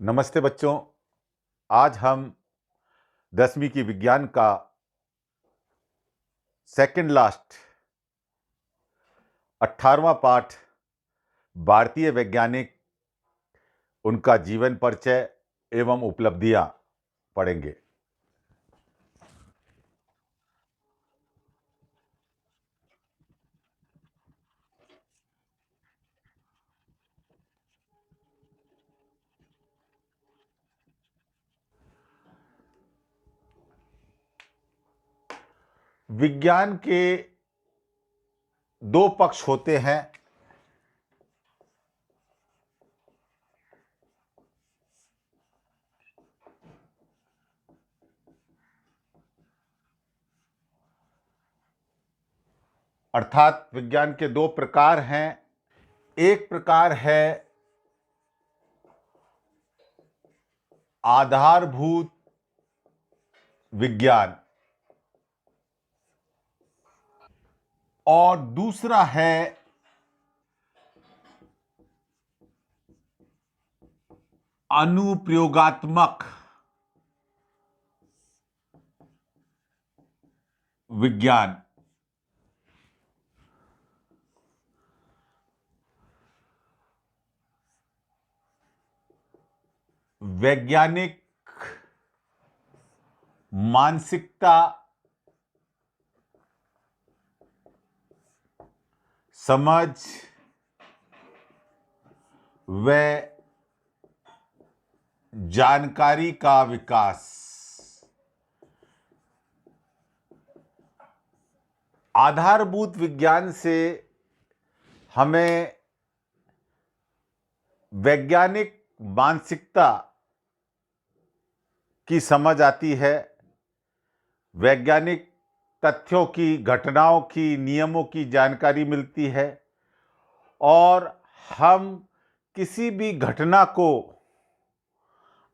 नमस्ते बच्चों। आज हम 10वीं की विज्ञान का सेकंड लास्ट 18वां पाठ भारतीय वैज्ञानिक, उनका जीवन परिचय एवं उपलब्धियां पढ़ेंगे। विज्ञान के दो पक्ष होते हैं। अर्थात विज्ञान के दो प्रकार हैं। एक प्रकार है आधारभूत विज्ञान और दूसरा है अनुप्रयोगात्मक विज्ञान। वैज्ञानिक मानसिकता, समझ व जानकारी का विकास। आधारभूत विज्ञान से हमें वैज्ञानिक मानसिकता की समझ आती है, वैज्ञानिक तथ्यों की, घटनाओं की, नियमों की जानकारी मिलती है और हम किसी भी घटना को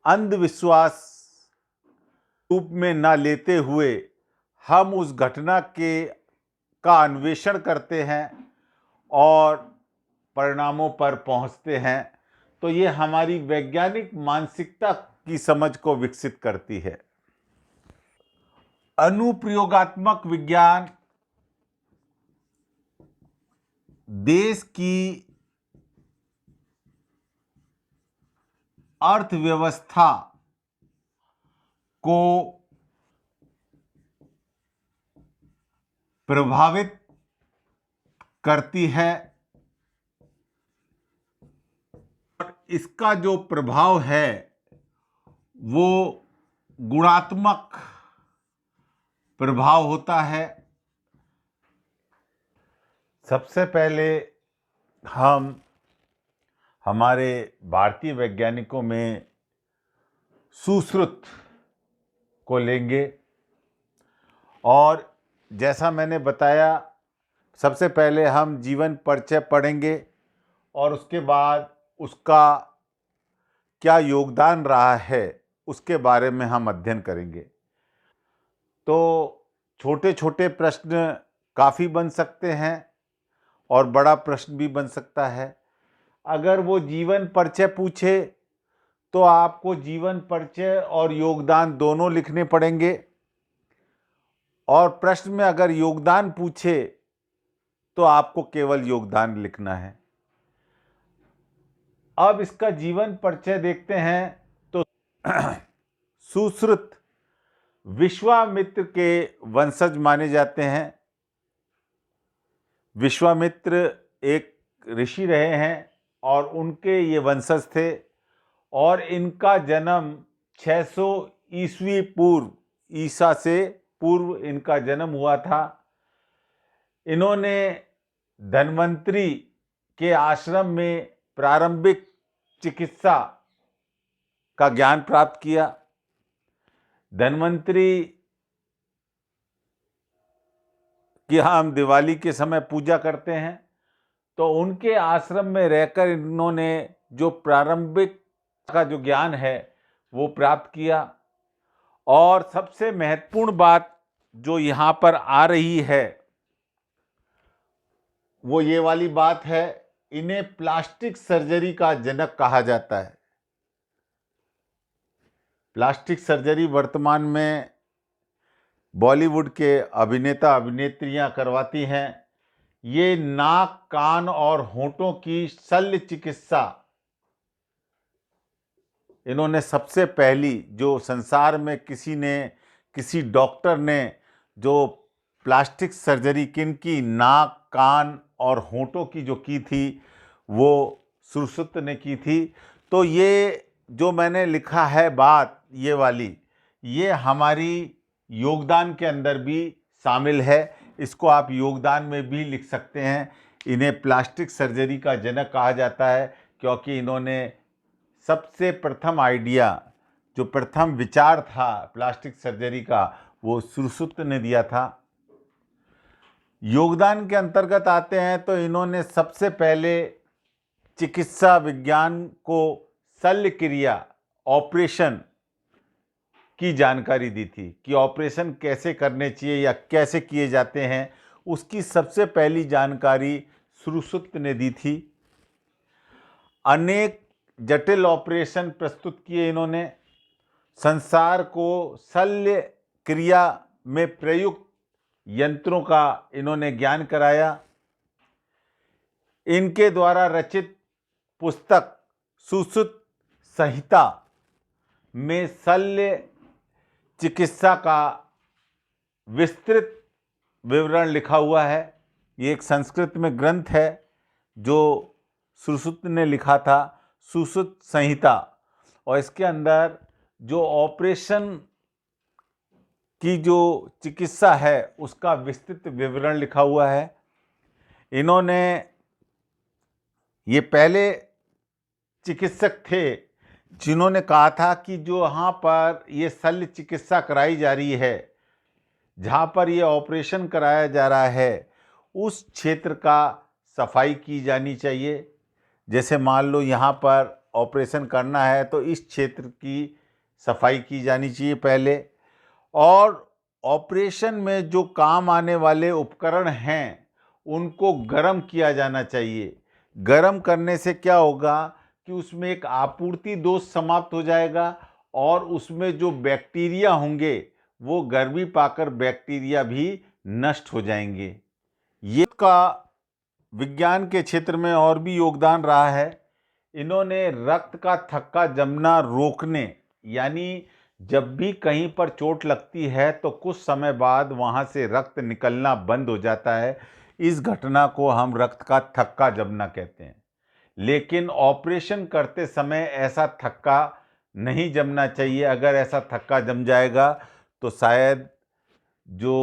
अंधविश्वास रूप में न लेते हुए हम उस घटना का अन्वेषण करते हैं और परिणामों पर पहुंचते हैं। तो ये हमारी वैज्ञानिक मानसिकता की समझ को विकसित करती है। अनुप्रयोगात्मक विज्ञान देश की अर्थव्यवस्था को प्रभावित करती है और इसका जो प्रभाव है वो गुणात्मक प्रभाव होता है। सबसे पहले हम हमारे भारतीय वैज्ञानिकों में सुश्रुत को लेंगे और जैसा मैंने बताया, सबसे पहले हम जीवन परिचय पढ़ेंगे और उसके बाद उसका क्या योगदान रहा है उसके बारे में हम अध्ययन करेंगे। तो छोटे छोटे प्रश्न काफ़ी बन सकते हैं और बड़ा प्रश्न भी बन सकता है। अगर वो जीवन परिचय पूछे तो आपको जीवन परिचय और योगदान दोनों लिखने पड़ेंगे और प्रश्न में अगर योगदान पूछे तो आपको केवल योगदान लिखना है। अब इसका जीवन परिचय देखते हैं। तो सुश्रुत विश्वामित्र के वंशज माने जाते हैं। विश्वामित्र एक ऋषि रहे हैं और उनके ये वंशज थे और इनका जन्म 600 ईस्वी पूर्व, ईसा से पूर्व इनका जन्म हुआ था। इन्होंने धन्वंतरी के आश्रम में प्रारंभिक चिकित्सा का ज्ञान प्राप्त किया। धन्वंतरी की हम दिवाली के समय पूजा करते हैं, तो उनके आश्रम में रहकर इन्होंने जो प्रारंभिक का जो ज्ञान है वो प्राप्त किया। और सबसे महत्वपूर्ण बात जो यहाँ पर आ रही है वो ये वाली बात है, इन्हें प्लास्टिक सर्जरी का जनक कहा जाता है। प्लास्टिक सर्जरी वर्तमान में बॉलीवुड के अभिनेता अभिनेत्रियां करवाती हैं। ये नाक, कान और होंठों की शल्य चिकित्सा इन्होंने सबसे पहली, जो संसार में किसी डॉक्टर ने जो प्लास्टिक सर्जरी किनकी नाक, कान और होंठों की जो की थी, वो सुश्रुत ने की थी। तो ये जो मैंने लिखा है बात, ये वाली, ये हमारी योगदान के अंदर भी शामिल है। इसको आप योगदान में भी लिख सकते हैं। इन्हें प्लास्टिक सर्जरी का जनक कहा जाता है, क्योंकि इन्होंने सबसे प्रथम आइडिया, जो प्रथम विचार था प्लास्टिक सर्जरी का, वो सुश्रुत ने दिया था। योगदान के अंतर्गत आते हैं तो इन्होंने सबसे पहले चिकित्सा विज्ञान को शल्य क्रिया, ऑपरेशन की जानकारी दी थी कि ऑपरेशन कैसे करने चाहिए या कैसे किए जाते हैं। उसकी सबसे पहली जानकारी सुश्रुत ने दी थी। अनेक जटिल ऑपरेशन प्रस्तुत किए इन्होंने। संसार को शल्य क्रिया में प्रयुक्त यंत्रों का इन्होंने ज्ञान कराया। इनके द्वारा रचित पुस्तक सुश्रुत संहिता में शल्य चिकित्सा का विस्तृत विवरण लिखा हुआ है। ये एक संस्कृत में ग्रंथ है जो सुश्रुत ने लिखा था, सुश्रुत संहिता। और इसके अंदर जो ऑपरेशन की जो चिकित्सा है उसका विस्तृत विवरण लिखा हुआ है। इन्होंने, ये पहले चिकित्सक थे जिन्होंने कहा था कि जो यहाँ पर ये शल्य चिकित्सा कराई जा रही है, जहाँ पर ये ऑपरेशन कराया जा रहा है, उस क्षेत्र का सफाई की जानी चाहिए। जैसे मान लो यहाँ पर ऑपरेशन करना है तो इस क्षेत्र की सफाई की जानी चाहिए पहले। और ऑपरेशन में जो काम आने वाले उपकरण हैं उनको गर्म किया जाना चाहिए। गर्म करने से क्या होगा कि उसमें एक आपूर्ति दोष समाप्त हो जाएगा और उसमें जो बैक्टीरिया होंगे वो गर्मी पाकर बैक्टीरिया भी नष्ट हो जाएंगे। ये का विज्ञान के क्षेत्र में और भी योगदान रहा है। इन्होंने रक्त का थक्का जमना रोकने, यानी जब भी कहीं पर चोट लगती है तो कुछ समय बाद वहाँ से रक्त निकलना बंद हो जाता है। इस घटना को हम रक्त का थक्का जमना कहते हैं। लेकिन ऑपरेशन करते समय ऐसा थक्का नहीं जमना चाहिए। अगर ऐसा थक्का जम जाएगा तो शायद जो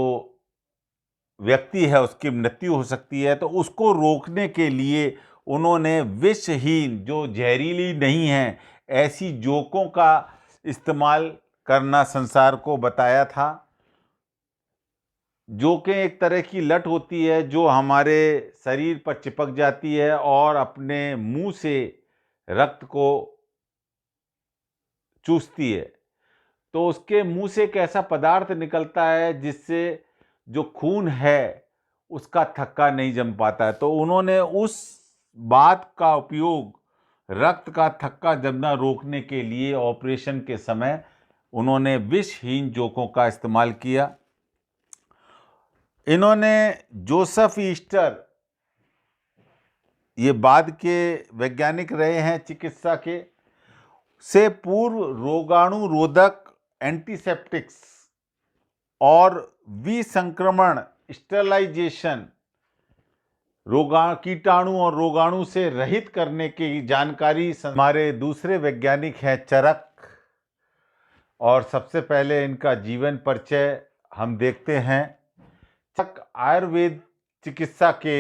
व्यक्ति है उसकी मृत्यु हो सकती है। तो उसको रोकने के लिए उन्होंने विषहीन, जो जहरीली नहीं है, ऐसी जोकों का इस्तेमाल करना संसार को बताया था। जोकें एक तरह की लट होती है जो हमारे शरीर पर चिपक जाती है और अपने मुंह से रक्त को चूसती है। तो उसके मुंह से एक ऐसा पदार्थ निकलता है जिससे जो खून है उसका थक्का नहीं जम पाता है। तो उन्होंने उस बात का उपयोग रक्त का थक्का जमना रोकने के लिए ऑपरेशन के समय उन्होंने विषहीन जोकों का इस्तेमाल किया। इन्होंने जोसेफ ईस्टर, ये बाद के वैज्ञानिक रहे हैं चिकित्सा के, से पूर्व रोगाणु रोधक एंटीसेप्टिक्स और विसंक्रमण स्टेरलाइजेशन, कीटाणु और रोगाणु से रहित करने की जानकारी हमारे दूसरे वैज्ञानिक हैं चरक। और सबसे पहले इनका जीवन परिचय हम देखते हैं। चरक आयुर्वेद चिकित्सा के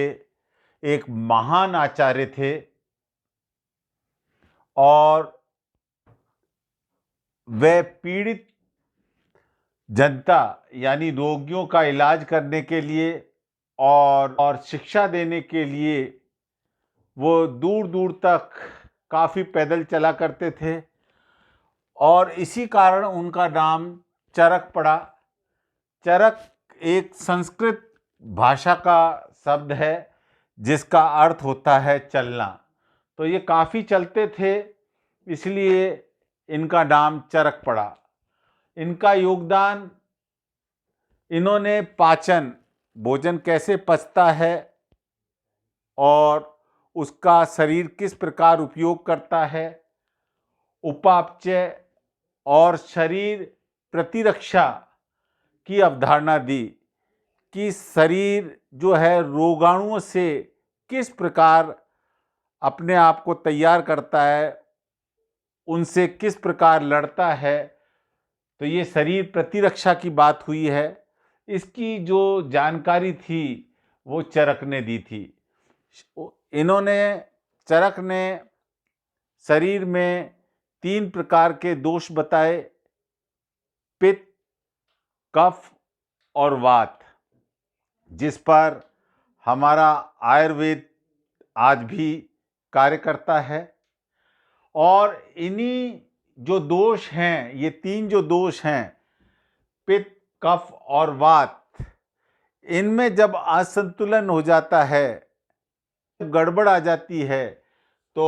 एक महान आचार्य थे और वे पीड़ित जनता यानी रोगियों का इलाज करने के लिए और शिक्षा देने के लिए वो दूर दूर तक काफ़ी पैदल चला करते थे और इसी कारण उनका नाम चरक पड़ा। चरक एक संस्कृत भाषा का शब्द है जिसका अर्थ होता है चलना। तो ये काफ़ी चलते थे, इसलिए इनका नाम चरक पड़ा। इनका योगदान, इन्होंने पाचन, भोजन कैसे पचता है और उसका शरीर किस प्रकार उपयोग करता है, उपापचय और शरीर प्रतिरक्षा की अवधारणा दी कि शरीर जो है रोगाणुओं से किस प्रकार अपने आप को तैयार करता है, उनसे किस प्रकार लड़ता है। तो ये शरीर प्रतिरक्षा की बात हुई है। इसकी जो जानकारी थी वो चरक ने दी थी। इन्होंने, चरक ने शरीर में 3 प्रकार के दोष बताए, पित्त, कफ और वात, जिस पर हमारा आयुर्वेद आज भी कार्य करता है। और इन्हीं जो दोष हैं, ये 3 जो दोष हैं, पित्त, कफ और वात, इनमें जब असंतुलन हो जाता है, गड़बड़ आ जाती है, तो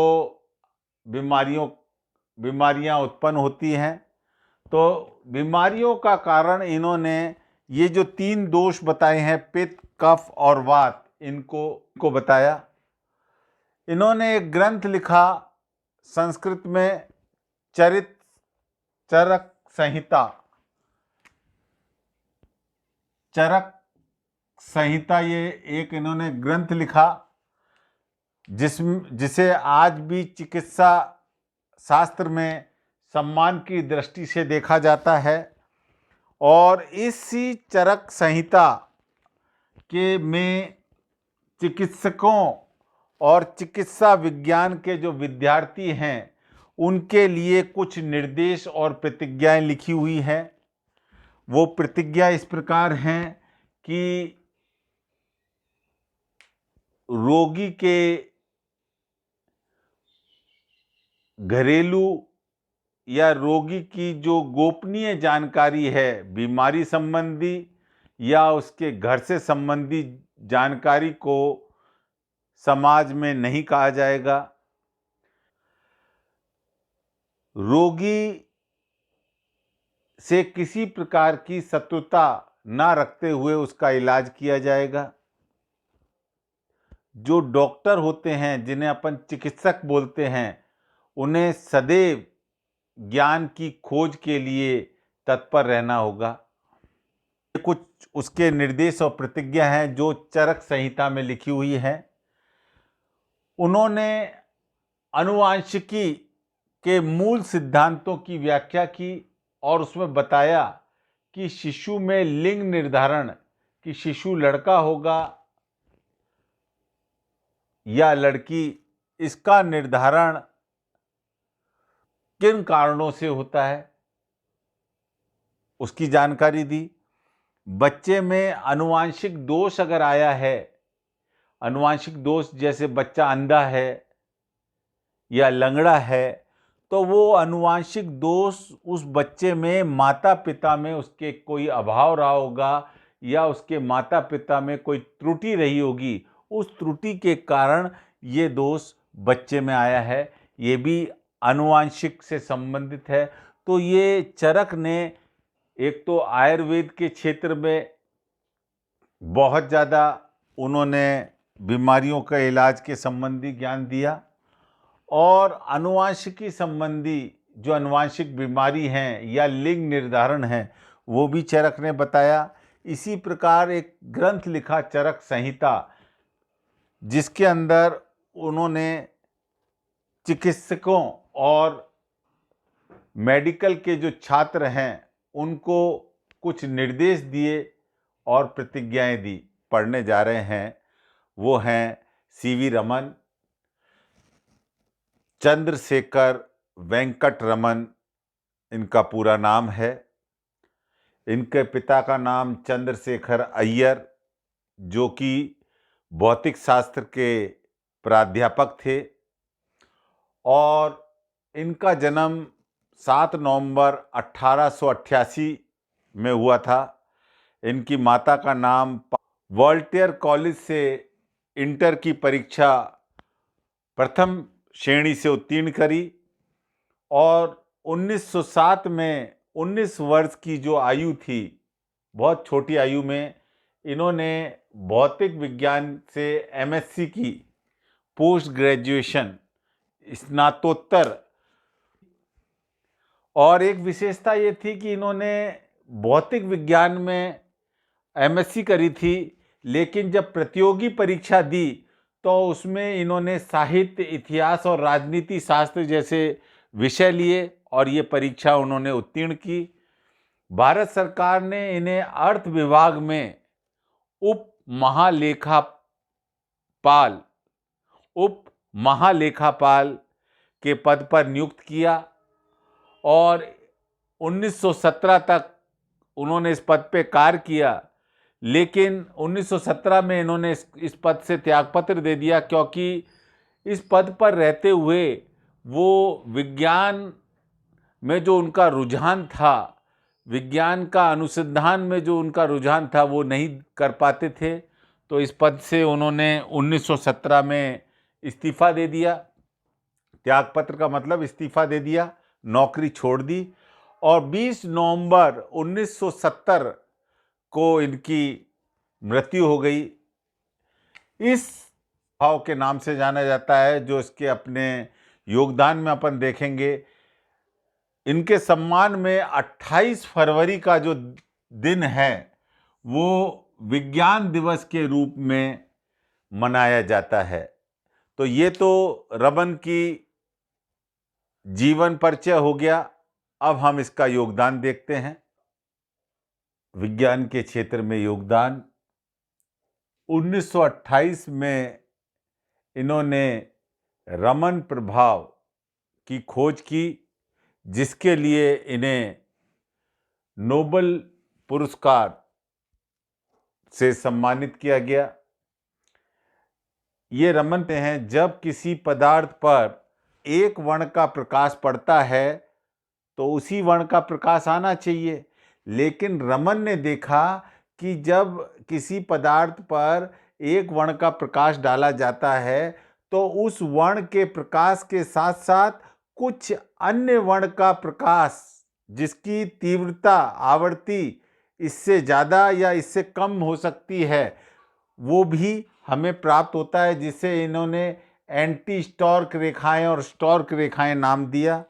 बीमारियां उत्पन्न होती हैं। तो बीमारियों का कारण इन्होंने ये जो 3 दोष बताए हैं, पित्त, कफ और वात, इनको बताया। इन्होंने एक ग्रंथ लिखा संस्कृत में, चरक संहिता। चरक संहिता, ये एक इन्होंने ग्रंथ लिखा जिसे आज भी चिकित्सा शास्त्र में सम्मान की दृष्टि से देखा जाता है। और इसी चरक संहिता के में चिकित्सकों और चिकित्सा विज्ञान के जो विद्यार्थी हैं, उनके लिए कुछ निर्देश और प्रतिज्ञाएं लिखी हुई हैं। वो प्रतिज्ञा इस प्रकार हैं कि रोगी के घरेलू या रोगी की जो गोपनीय जानकारी है, बीमारी संबंधी या उसके घर से संबंधी जानकारी को समाज में नहीं कहा जाएगा। रोगी से किसी प्रकार की शत्रुता ना रखते हुए उसका इलाज किया जाएगा। जो डॉक्टर होते हैं, जिन्हें अपन चिकित्सक बोलते हैं, उन्हें सदैव ज्ञान की खोज के लिए तत्पर रहना होगा। कुछ उसके निर्देश और प्रतिज्ञा हैं जो चरक संहिता में लिखी हुई हैं। उन्होंने आनुवांशिकी के मूल सिद्धांतों की व्याख्या की और उसमें बताया कि शिशु में लिंग निर्धारण, कि शिशु लड़का होगा या लड़की, इसका निर्धारण किन कारणों से होता है, उसकी जानकारी दी। बच्चे में आनुवांशिक दोष अगर आया है, आनुवांशिक दोष जैसे बच्चा अंधा है या लंगड़ा है, तो वो आनुवांशिक दोष उस बच्चे में माता पिता में उसके कोई अभाव रहा होगा या उसके माता पिता में कोई त्रुटि रही होगी, उस त्रुटि के कारण ये दोष बच्चे में आया है। ये भी आनुवांशिक से संबंधित है। तो ये चरक ने एक तो आयुर्वेद के क्षेत्र में बहुत ज़्यादा उन्होंने बीमारियों का इलाज के संबंधी ज्ञान दिया, और आनुवांशिकी संबंधी जो आनुवांशिक बीमारी हैं या लिंग निर्धारण है, वो भी चरक ने बताया। इसी प्रकार एक ग्रंथ लिखा चरक संहिता, जिसके अंदर उन्होंने चिकित्सकों और मेडिकल के जो छात्र हैं उनको कुछ निर्देश दिए और प्रतिज्ञाएं दी। पढ़ने जा रहे हैं, वो हैं सीवी रमन, चंद्रशेखर वेंकट रमन इनका पूरा नाम है। इनके पिता का नाम चंद्रशेखर अय्यर, जो कि भौतिक शास्त्र के प्राध्यापक थे, और इनका जन्म 7 नवंबर 1888 में हुआ था। इनकी माता का नाम, वॉल्टेयर कॉलेज से इंटर की परीक्षा प्रथम श्रेणी से उत्तीर्ण करी और 1907 में 19 वर्ष की जो आयु थी, बहुत छोटी आयु में इन्होंने भौतिक विज्ञान से एमएससी की, पोस्ट ग्रेजुएशन, स्नातकोत्तर। और एक विशेषता ये थी कि इन्होंने भौतिक विज्ञान में एमएससी करी थी, लेकिन जब प्रतियोगी परीक्षा दी तो उसमें इन्होंने साहित्य, इतिहास और राजनीति शास्त्र जैसे विषय लिए और ये परीक्षा उन्होंने उत्तीर्ण की। भारत सरकार ने इन्हें अर्थ विभाग में उप महालेखापाल के पद पर नियुक्त किया और 1917 तक उन्होंने इस पद पे कार्य किया। लेकिन 1917 में इन्होंने इस पद से त्यागपत्र दे दिया, क्योंकि इस पद पर रहते हुए वो विज्ञान में जो उनका रुझान था, विज्ञान का अनुसंधान में जो उनका रुझान था, वो नहीं कर पाते थे। तो इस पद से उन्होंने 1917 में इस्तीफा दे दिया। त्यागपत्र का मतलब इस्तीफा दे दिया, नौकरी छोड़ दी। और 20 नवंबर 1970 को इनकी मृत्यु हो गई। इस भाव के नाम से जाना जाता है, जो इसके अपने योगदान में अपन देखेंगे। इनके सम्मान में 28 फरवरी का जो दिन है वो विज्ञान दिवस के रूप में मनाया जाता है। तो ये तो रमन की जीवन परिचय हो गया। अब हम इसका योगदान देखते हैं। विज्ञान के क्षेत्र में योगदान। 1928 में इन्होंने रमन प्रभाव की खोज की, जिसके लिए इन्हें नोबेल पुरस्कार से सम्मानित किया गया। ये रमन कहते हैं, जब किसी पदार्थ पर एक वर्ण का प्रकाश पड़ता है तो उसी वर्ण का प्रकाश आना चाहिए। लेकिन रमन ने देखा कि जब किसी पदार्थ पर एक वर्ण का प्रकाश डाला जाता है तो उस वर्ण के प्रकाश के साथ साथ कुछ अन्य वर्ण का प्रकाश, जिसकी तीव्रता, आवृत्ति इससे ज़्यादा या इससे कम हो सकती है, वो भी हमें प्राप्त होता है, जिसे इन्होंने एंटी स्टॉर्क रेखाएं और स्टॉर्क रेखाएं नाम दिया।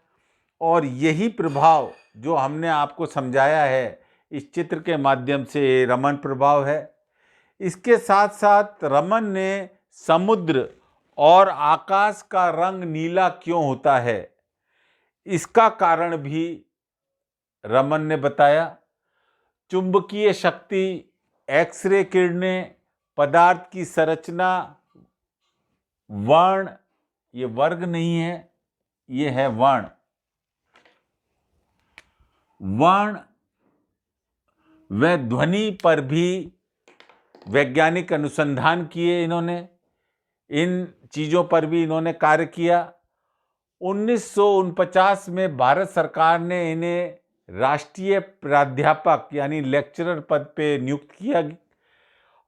और यही प्रभाव जो हमने आपको समझाया है इस चित्र के माध्यम से, रमन प्रभाव है। इसके साथ साथ रमन ने समुद्र और आकाश का रंग नीला क्यों होता है, इसका कारण भी रमन ने बताया। चुंबकीय शक्ति, एक्सरे किरणें, पदार्थ की संरचना, वर्ण, ये वर्ग नहीं है, ये है वर्ण। वर्ण व ध्वनि पर भी वैज्ञानिक अनुसंधान किए इन्होंने। इन चीज़ों पर भी इन्होंने कार्य किया। 1949 में भारत सरकार ने इन्हें राष्ट्रीय प्राध्यापक यानी लेक्चरर पद पे नियुक्त किया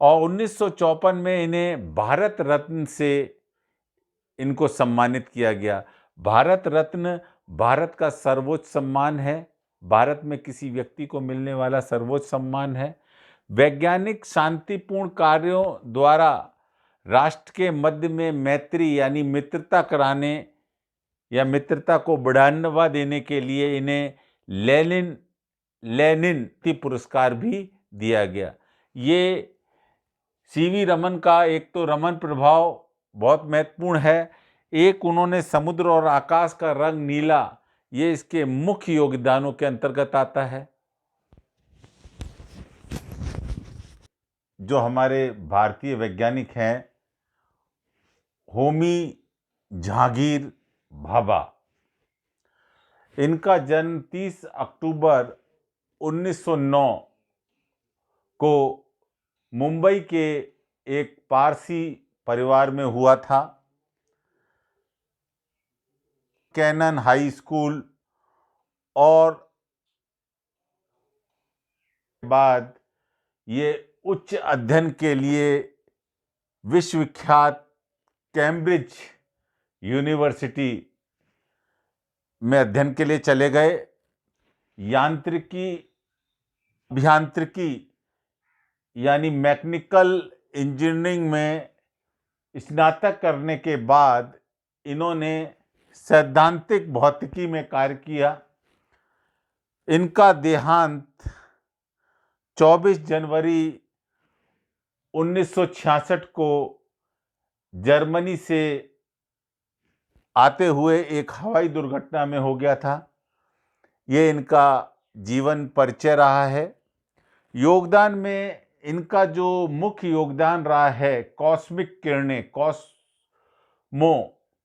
और 1954 में इन्हें भारत रत्न से इनको सम्मानित किया गया। भारत रत्न भारत का सर्वोच्च सम्मान है, भारत में किसी व्यक्ति को मिलने वाला सर्वोच्च सम्मान है। वैज्ञानिक शांतिपूर्ण कार्यों द्वारा राष्ट्र के मध्य में मैत्री यानी मित्रता कराने या मित्रता को बढ़ावा देने के लिए इन्हें लेनिन पुरस्कार भी दिया गया। ये सीवी रमन का एक तो रमन प्रभाव बहुत महत्वपूर्ण है, एक उन्होंने समुद्र और आकाश का रंग नीला, ये इसके मुख्य योगदानों के अंतर्गत आता है। जो हमारे भारतीय वैज्ञानिक हैं, होमी जहांगीर भाभा, इनका जन्म 30 अक्टूबर 1909 को मुंबई के एक पारसी परिवार में हुआ था। कैनन हाई स्कूल और बाद ये उच्च अध्ययन के लिए विश्वविख्यात कैम्ब्रिज यूनिवर्सिटी में अध्ययन के लिए चले गए। यांत्रिकी अभियांत्रिकी यानी मैकेनिकल इंजीनियरिंग में स्नातक करने के बाद इन्होंने सैद्धांतिक भौतिकी में कार्य किया। इनका देहांत 24 जनवरी 1966 को जर्मनी से आते हुए एक हवाई दुर्घटना में हो गया था। ये इनका जीवन परिचय रहा है। योगदान में इनका जो मुख्य योगदान रहा है कॉस्मिक किरणें,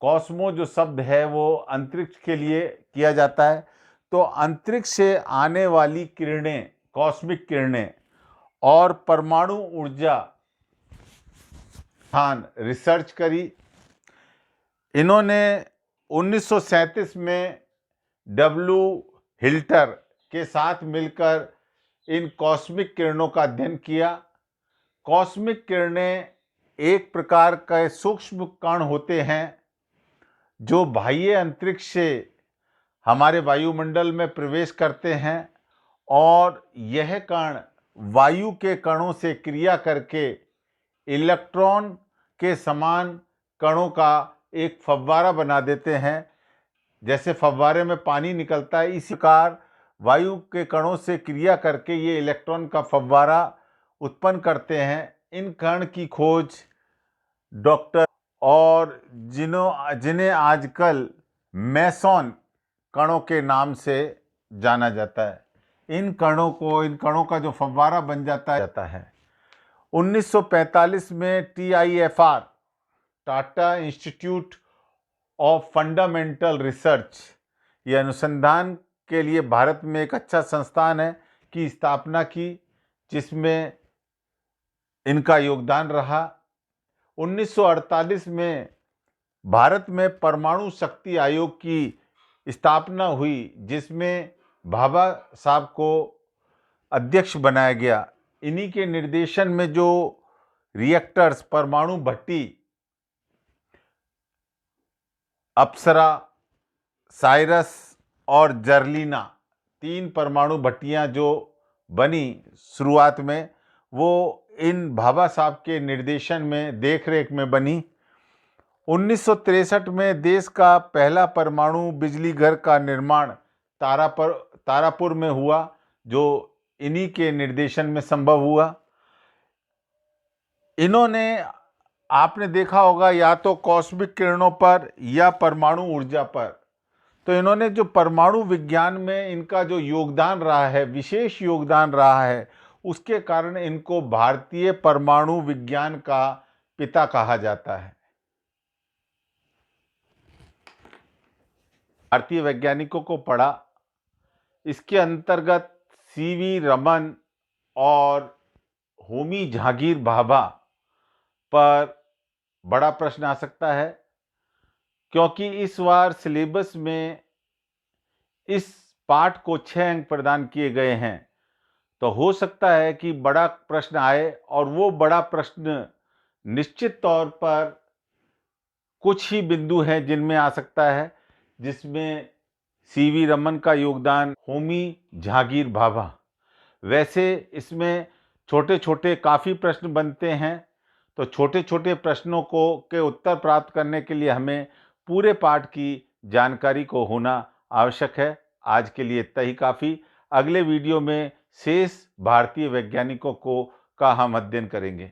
कॉस्मो जो शब्द है वो अंतरिक्ष के लिए किया जाता है। तो अंतरिक्ष से आने वाली किरणें, कॉस्मिक किरणें और परमाणु ऊर्जा रिसर्च करी। इन्होंने 1937 में डब्ल्यू हिल्टर के साथ मिलकर इन कॉस्मिक किरणों का अध्ययन किया। कॉस्मिक किरणें एक प्रकार के सूक्ष्म कण होते हैं जो बाह्य अंतरिक्ष से हमारे वायुमंडल में प्रवेश करते हैं और यह कण वायु के कणों से क्रिया करके इलेक्ट्रॉन के समान कणों का एक फव्वारा बना देते हैं। जैसे फव्वारे में पानी निकलता है, इसी प्रकार वायु के कणों से क्रिया करके ये इलेक्ट्रॉन का फव्वारा उत्पन्न करते हैं। इन कण की खोज डॉक्टर और जिन्हें आजकल मेसॉन कणों के नाम से जाना जाता है। इन कणों का जो फव्वारा बन जाता है 1945 में TIFR, Tata institute of fundamental research, ये अनुसंधान के लिए भारत में एक अच्छा संस्थान है, की स्थापना की, जिसमें इनका योगदान रहा। 1948 में भारत में परमाणु शक्ति आयोग की स्थापना हुई, जिसमें भाभा साहब को अध्यक्ष बनाया गया। इन्हीं के निर्देशन में जो रिएक्टर्स, परमाणु भट्टी, अप्सरा, साइरस और जर्लिना, 3 परमाणु भट्टियां जो बनी शुरुआत में, वो इन भाभा साहब के निर्देशन में, देखरेख में बनी। 1963 में देश का पहला परमाणु बिजली घर का निर्माण तारापुर में हुआ, जो इन्हीं के निर्देशन में संभव हुआ। इन्होंने, आपने देखा होगा, या तो कॉस्मिक किरणों पर या परमाणु ऊर्जा पर, तो इन्होंने जो परमाणु विज्ञान में इनका जो योगदान रहा है, विशेष योगदान रहा है, उसके कारण इनको भारतीय परमाणु विज्ञान का पिता कहा जाता है। भारतीय वैज्ञानिकों को पढ़ा, इसके अंतर्गत सीवी रमन और होमी जहांगीर भाभा पर बड़ा प्रश्न आ सकता है, क्योंकि इस बार सिलेबस में इस पाठ को 6 अंक प्रदान किए गए हैं। तो हो सकता है कि बड़ा प्रश्न आए, और वो बड़ा प्रश्न निश्चित तौर पर कुछ ही बिंदु हैं जिनमें आ सकता है, जिसमें सीवी रमन का योगदान, होमी जहांगीर भाभा। वैसे इसमें छोटे छोटे काफ़ी प्रश्न बनते हैं, तो छोटे छोटे प्रश्नों के उत्तर प्राप्त करने के लिए हमें पूरे पाठ की जानकारी को होना आवश्यक है। आज के लिए इतना ही काफ़ी। अगले वीडियो में शेष भारतीय वैज्ञानिकों का हम अध्ययन करेंगे।